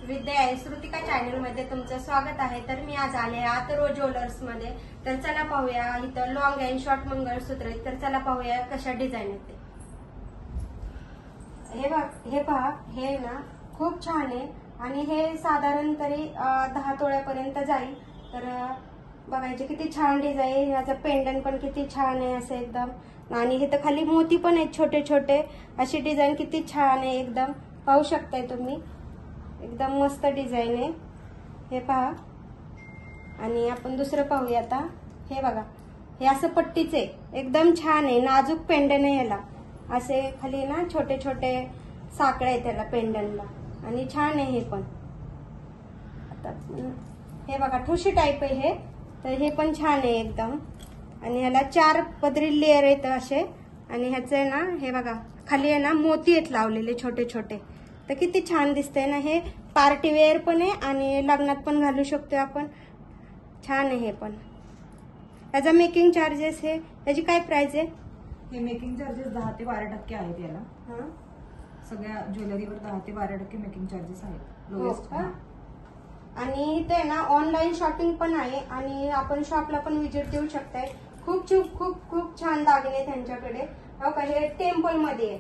विद्या Shrutika channel मध्ये तुमचं स्वागत आहे। तर मी आज आले अथर्व ज्वेलर्स मध्ये। तर चला पाहूया इथं लॉंग अँड शॉर्ट मंगळसूत्र आहेत। तर चला पाहूया कशा डिझाईन आहेत ते। हे पहा हे ना खूप छान आहे आणि हे साधारण तरी 10 तोळ्यापर्यंत जाईल। तर बघायचे किती छान डिझाईन, याचा पेंडंट पण किती छान आहे असं एकदम। आणि हे तर खाली मोती पण आहेत छोटे छोटे, अशी डिझाईन किती छान आहे एकदम, पाहू शकताय तुम्ही। एकदम मस्त डिझाईन आहे हे पहा। आणि आपण दुसरं पाहूया आता। हे बघा हे असं पट्टीचे एकदम छान आहे, नाजूक पेंडंट आहे याला। असे खाली ना छोटे छोटे साखळे आहेत त्याला पेंडंटला आणि छान आहे हे पण। आता हे बघा ठुशी टाईप आहे हे, तर हे पण छान आहे एकदम। आणि ह्याला 4 पदरी लेअर आहेत असे। आणि ह्याचं आहे ना हे बघा खाली आहे ना मोती आहेत लावलेले छोटे छोटे, तर किती छान दिसतंय ना। हे पार्टी वेअर पण आहे आणि लग्नात पण घालू शकतो आपण, छान आहे हे पण। याचा मेकिंग चार्जेस हे याची काय प्राइस आहे? हे मेकिंग चार्जेस 10 ते 12% आहेत याला। सगळ्या ज्वेलरीवर 10 ते 12% मेकिंग चार्जेस आहेत लोएस्ट। आणि ते ना ऑनलाईन शॉपिंग पण आहे आणि आपण शॉपला पण विजिट देऊ शकताय। खूप खूप खूप छान दागिने त्यांच्याकडे। हो का, हे टेम्पल मध्ये आहे,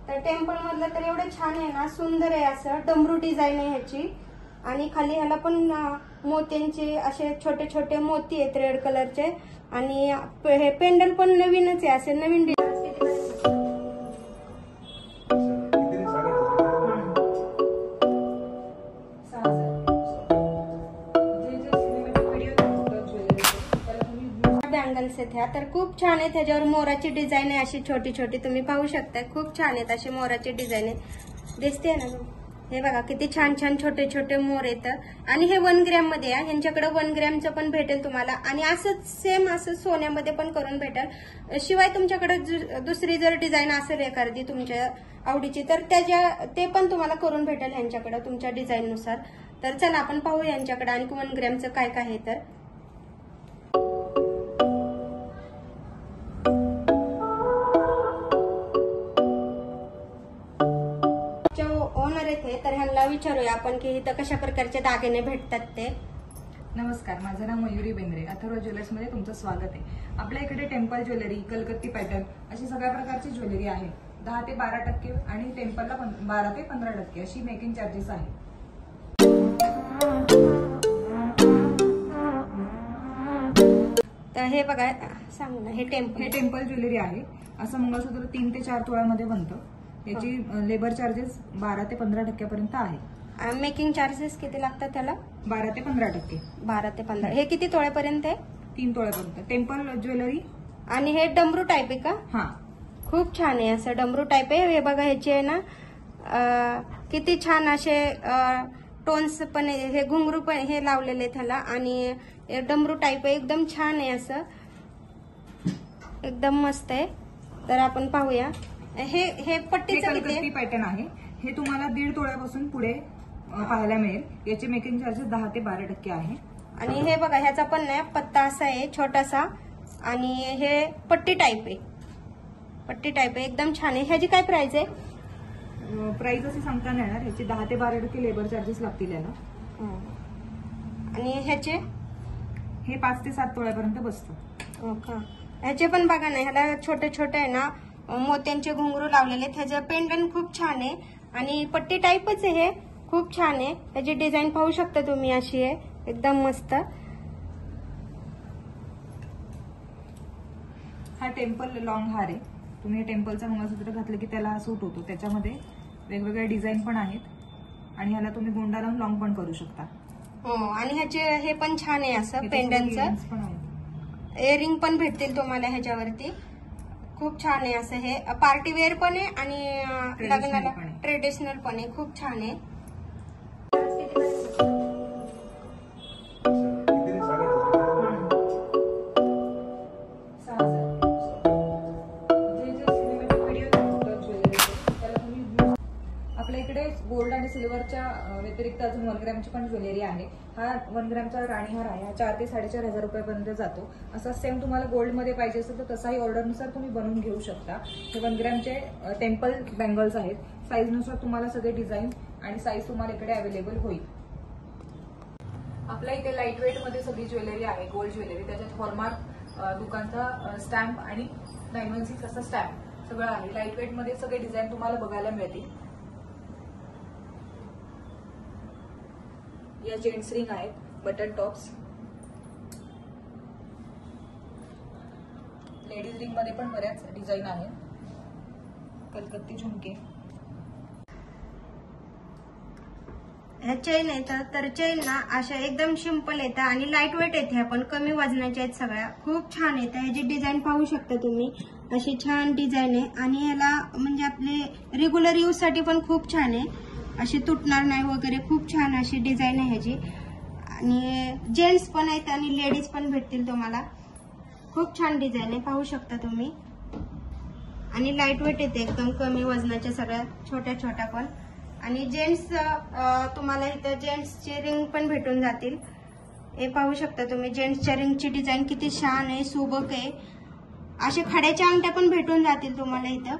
तर टेम्पल मधलं तर एवढं छान आहे ना, सुंदर आहे असं डमरू डिझाईन आहे ह्याची। आणि खाली ह्याला पण मोत्यांचे असे छोटे छोटे मोती आहेत रेड कलरचे। आणि हे पेंडल पण नवीनच आहे, असे नवीन डिझाईन। बँगल्स आहेत ह्या, तर खूप छान आहेत। ह्याच्यावर मोराची डिझाईन आहे अशी छोटी छोटी, तुम्ही पाहू शकताय। खूप छान आहेत अशी मोराची डिझाईन आहे, दिसते ना। हे बघा किती छान छान छोटे छोटे मोर आहेत। आणि हे 1 ग्रॅम मध्ये आहे, ह्यांच्याकडे 1 ग्रॅमचं पण भेटेल तुम्हाला। आणि असंच सेम असं सोन्यामध्ये पण करून भेटेल। शिवाय तुमच्याकडे दुसरी जर डिझाईन असेल एखादी तुमच्या आवडीची, तर ते पण तुम्हाला करून भेटेल ह्यांच्याकडे तुमच्या डिझाईन नुसार। तर चला आपण पाहू यांच्याकडे आणि 1 ग्रॅमचं काय काय आहे। तर ओनर येथे, तर ह्यांना विचारूया आपण की इथं कशा प्रकारचे दागिने भेटतात ते। नमस्कार, माझं नाव मयुरी बेंद्रे। अथर्व ज्वेलर्स मध्ये तुमचं स्वागत आहे। आपल्या इकडे टेम्पल ज्वेलरी, कलकत्ती पॅटर्न अशी सगळ्या प्रकारची ज्वेलरी आहे। 10 ते 12% आणि टेम्पलला 12 ते 15% अशी मेकिंग चार्जेस आहे। तर हे बघा सांग ना, हे टेम्पल ज्वेलरी आहे। असं मंगळसूत्र 3 ते 4 तोळ्यामध्ये बनतं। याची लेबर चार्जेस 12 ते 15% पर्यंत आहे। मेकिंग चार्जेस किती लागतात त्याला? 12 ते 15%। 12 ते 15। हे किती तोळ्यापर्यंत आहे? 3 तोळ्यापर्यंत टेम्पल ज्वेलरी। आणि हे डमरू टाईप आहे का? हा, खूप छान आहे असं डमरू टाईप आहे। हे बघा ह्याचे आहे ना किती छान असे टोन्स पण आहे, हे घुंगरू पण हे लावलेले त्याला। आणि डमरू टाईप आहे, एकदम छान आहे असं, एकदम मस्त आहे। तर आपण पाहूया हे पट्टीचं कलकत्ती पॅटर्न आहे। हे तुम्हाला 1.5 तोळ्यापासून पुढे पाहायला मिळेल। याचे मेकिंग चार्जेस 10 ते 12% आहे। आणि हे बघा ह्याचा पण नाही पत्ता असा आहे छोटासा, आणि हे पट्टी टाईप आहे, पट्टी टाईप आहे, एकदम छान आहे। ह्याची काय प्राइस आहे? प्राइस असे सांगता नाही येणार, ह्याचे 10 ते 12% लेबर चार्जेस लागतील याला। आणि ह्याचे हे 5 ते 7 तोळ्यापर्यंत बसतं। हो का, ह्याचे पण बघा ना, ह्याला छोटे छोटे आहे ना मोत्यांचे घुंगरू लावलेले। ह्याचं पेंडंट खूप छान आहे आणि पट्टी टाईपच आहे, हे खूप छान आहे। ह्याची डिझाईन पाहू शकता तुम्ही, अशी आहे एकदम मस्त। हा टेम्पल लॉंग हार आहे। तुम्ही टेम्पलचं मंगळसूत्र घातलं की त्याला सूट होतो। त्याच्यामध्ये वेगवेगळ्या डिझाईन पण आहेत आणि ह्याला तुम्ही गोंडा लावून लॉंग पण करू शकता। हो, आणि ह्याचे हे पण छान आहे असं पेंडंटचं। इयरिंग पण भेटतील तुम्हाला ह्याच्यावरती, खूप छान आहे असं। हे पार्टी वेअर पण आहे आणि लग्नाला ट्रेडिशनल पण आहे, खूप छान आहे। आपल्या इकडे गोल्ड आणि सिल्वरच्या व्यतिरिक्त अजून 1 ग्रॅमची पण ज्वेलरी आहे। हा 1 ग्रॅमचा राणीहार आहे, हा 4 ते 4.5 हजार रुपयापर्यंत जातो। असा सेम तुम्हाला गोल्ड मध्ये पाहिजे असेल तर तसाही ऑर्डरनुसार तुम्ही बनवून घेऊ शकता। हे 1 ग्रॅमचे टेम्पल बँगल्स आहेत। साईजनुसार तुम्हाला सगळे डिझाईन आणि साईज तुम्हाला इकडे अवेलेबल होईल. आपल्या इथे लाईट वेट मध्ये सगळी ज्वेलरी आहे, गोल्ड ज्वेलरी. त्याच्यात हॉलमार्क दुकानचा स्टॅम्प आणि 916 असा स्टॅम्प सगळं आहे. लाईट वेट मध्ये सगळे डिझाईन तुम्हाला बघायला मिळतील. या जेंट्स रिंग आहेत, बटन टॉप्स. लेडीज रिंग मध्ये पण बऱ्याच डिझाईन आहेत. कलकत्ती झुमके. ह्या चेन येतात, तर चेन ना अशा एकदम सिंपल येतात आणि लाईट वेट येते, पण कमी वजनाच्या आहेत सगळ्या. खूप छान येतात. ह्याची डिझाईन पाहू शकता तुम्ही, अशी छान डिझाईन आहे आणि ह्याला म्हणजे आपले रेग्युलर यूज साठी पण खूप छान आहे. अशी तुटणार नाही वगैरे, खूप छान अशी डिझाईन आहे ह्याची. आणि जेंट्स पण आहेत आणि लेडीज पण भेटतील तुम्हाला. खूप छान डिझाईन आहे, पाहू शकता तुम्ही. आणि लाईट वेट येते, एकदम कमी वजनाच्या सगळ्या, छोट्या छोट्या पण. आणि जेंट्स तुम्हाला इथं जेंट्सचे रिंग पण भेटून जातील. हे पाहू शकता तुम्ही, जेंट्सच्या रिंगची डिझाईन किती छान आहे, सुबक आहे. असे खड्याच्या अंगठ्या पण भेटून जातील तुम्हाला इथं.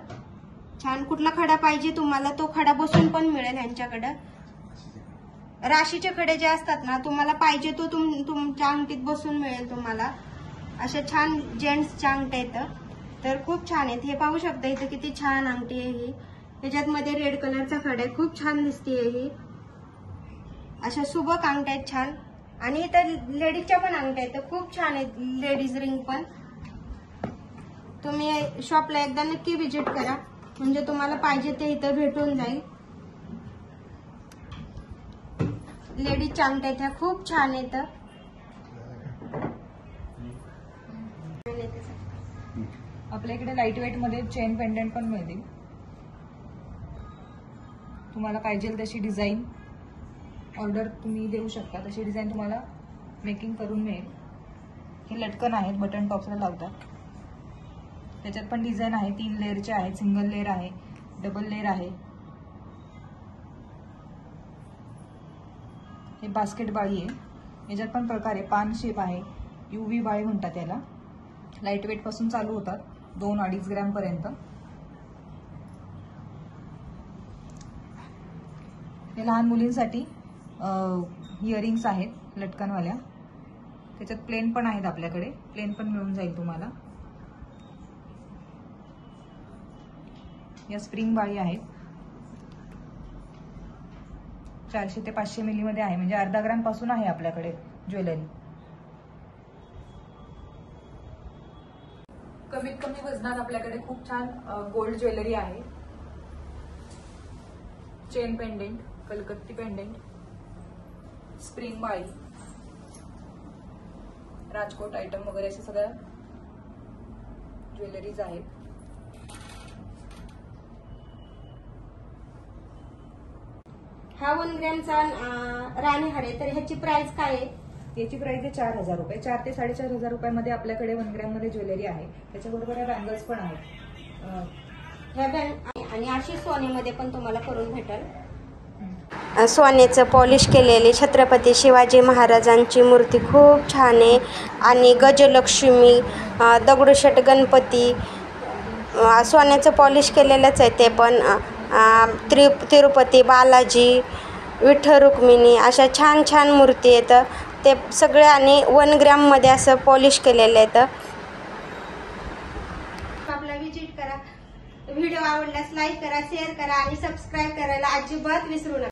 छान कुठला खडा पाहिजे तुम्हाला तो खडा बसून पण मिळेल यांच्याकडं. राशीचे खडे जे असतात ना, तुम्हाला पाहिजे तो तुमच्या अंगठीत बसून मिळेल तुम्हाला. अशा छान जेंट्सच्या अंगठ्या येतं, तर खूप छान आहेत. हे पाहू शकता इथं किती छान अंगठी आहे ही. त्याच्यात मध्ये रेड कलरचा खडा आहे, खूप छान दिसतीये ही. अशा सुबक अंगठ्या आहेत छान. आणि इथं लेडीजच्या पण अंगठ्या आहेत, खूप छान आहेत लेडीज रिंग पण. तुम्ही शॉपला एकदा नक्की व्हिजिट करा, म्हणजे तुम्हाला पाहिजे ते इथं भेटून जाईल. लेडीजच्या अंगठ्या ह्या खूप छान येतं. आपल्या इकडे लाईट वेट मध्ये चेन पेंडंट पण मिळतील. तुम्हाला पाहिजे तशी डिझाईन ऑर्डर तुम्ही देऊ शकता, तशी डिझाईन तुम्हाला मेकिंग करून मिळेल. हे लटकन आहेत, बटन टॉप्सला लावतात. त्याच्यात पण डिझाईन आहे, 3 लेअरचे आहेत, सिंगल लेअर आहे, डबल लेअर आहे. हे बास्केट बाळी आहे. याच्यात पण प्रकार आहे, पान शेप आहे, UV बाळी म्हणतात याला. लाईट वेट पासून चालू होतात 2-2.5 ग्रॅम पर्यंत. हे लहान मुलींसाठी इयरिंग्स आहेत लटकनवाल्या. त्याच्यात प्लेन पण आहेत आपल्याकडे, प्लेन पण मिळून जाईल तुम्हाला. या स्प्रिंग बाळी आहेत, 400 ते 500 मिली मध्ये आहे, म्हणजे अर्धा ग्रॅम पासून आहे आपल्याकडे ज्वेलरी. कमीत कमी वजनात आपल्याकडे खूप छान गोल्ड ज्वेलरी आहे. चेन पेंडेंट, कलकत्ती पेंडेंट, स्प्रिंग बाळी, राजकोट आयटम वगैरे अशा सगळ्या ज्वेलरीज आहेत. हा 1 ग्रॅमचा राणी हार आहे, तर ह्याची प्राइस काय आहे? याची प्राइस आहे 4,000 रुपये. 4,000 ते 4,500 रुपयामध्ये आपल्याकडे 1 ग्रॅम मध्ये ज्वेलरी आहे. त्याच्याबरोबर या बँगल्स पण आहेत. ह्या आणि अशी सोन्यामध्ये पण तुम्हाला करून भेटेल. सोन्याचं पॉलिश केलेले छत्रपती शिवाजी महाराजांची मूर्ती खूप छान आहे. आणि गजलक्ष्मी, दगडूशेठ गणपती, सोन्याचं पॉलिश केलेलंच आहे ते पण. तिरुपती बालाजी, विठ्ठल रुक्मिणी, अशा छान छान मूर्ती आहेत ते सगळे. आणि 1 ग्रॅममध्ये असं पॉलिश केलेलं आहे. आपला व्हिजिट करा. व्हिडिओ आवडल्यास लाईक करा, शेअर करा आणि सबस्क्राईब करायला अजिबात विसरू नका.